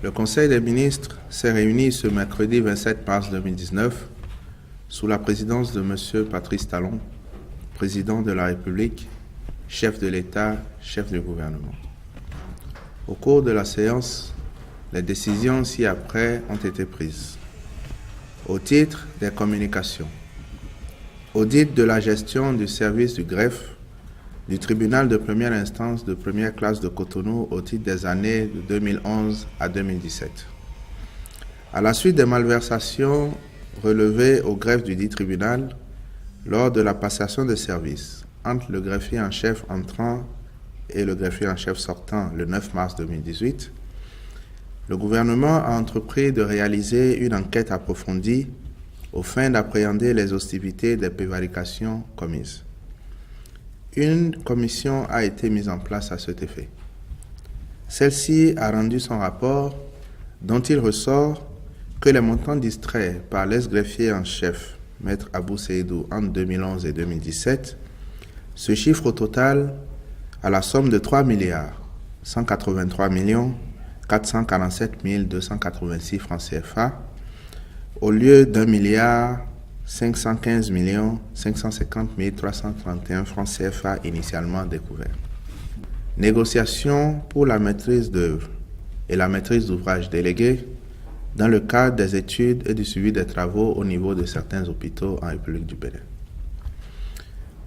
Le Conseil des ministres s'est réuni ce mercredi 27 mars 2019 sous la présidence de M. Patrice Talon, président de la République, chef de l'État, chef du gouvernement. Au cours de la séance, les décisions ci-après ont été prises. Au titre des communications, audit de la gestion du service du greffe du tribunal de première instance de première classe de Cotonou au titre des années de 2011 à 2017. À la suite des malversations relevées au greffe du dit tribunal lors de la passation de service entre le greffier en chef entrant et le greffier en chef sortant le 9 mars 2018, le gouvernement a entrepris de réaliser une enquête approfondie aux fins d'appréhender les hostilités des prévarications commises. Une commission a été mise en place à cet effet. Celle-ci a rendu son rapport dont il ressort que les montants distraits par l'ex-greffier en chef, Maître Abou Seydou, entre 2011 et 2017, se chiffrent au total à la somme de 3 milliards 183 447 286 francs CFA au lieu d'1 milliard 515 550 331 francs CFA initialement découverts. Négociations pour la maîtrise d'œuvre et la maîtrise d'ouvrage déléguée dans le cadre des études et du suivi des travaux au niveau de certains hôpitaux en République du Bénin.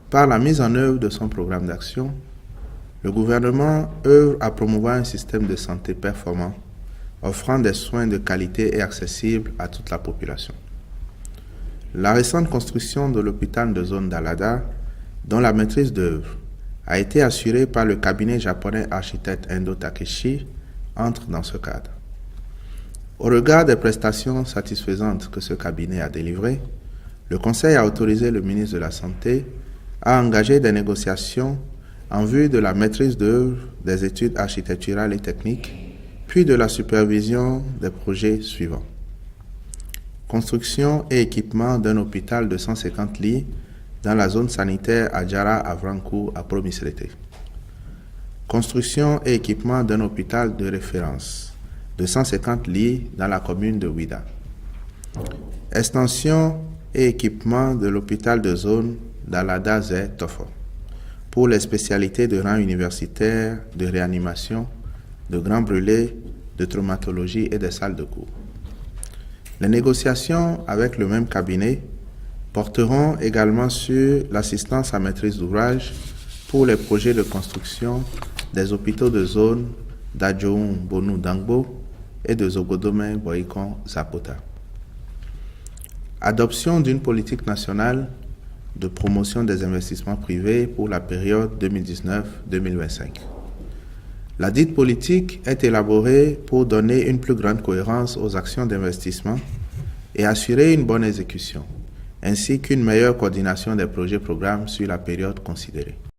Par la mise en œuvre de son programme d'action, le gouvernement œuvre à promouvoir un système de santé performant, offrant des soins de qualité et accessibles à toute la population. La récente construction de l'hôpital de zone d'Alada, dont la maîtrise d'œuvre a été assurée par le cabinet japonais architecte Endo Takeshi, entre dans ce cadre. Au regard des prestations satisfaisantes que ce cabinet a délivrées, le Conseil a autorisé le ministre de la Santé à engager des négociations en vue de la maîtrise d'œuvre, des études architecturales et techniques, puis de la supervision des projets suivants. Construction et équipement d'un hôpital de 150 lits dans la zone sanitaire Adjara Avrankou à Promisrete. Construction et équipement d'un hôpital de référence de 150 lits dans la commune de Ouida. Extension et équipement de l'hôpital de zone d'Alada Zé Tofo pour les spécialités de rang universitaire, de réanimation, de grands brûlés, de traumatologie et des salles de cours. Les négociations avec le même cabinet porteront également sur l'assistance à maîtrise d'ouvrage pour les projets de construction des hôpitaux de zone d'Adjoun Bonou Dangbo et de Zogodome Boikon Zapota. Adoption d'une politique nationale de promotion des investissements privés pour la période 2019-2025. La dite politique est élaborée pour donner une plus grande cohérence aux actions d'investissement et assurer une bonne exécution, ainsi qu'une meilleure coordination des projets-programmes sur la période considérée.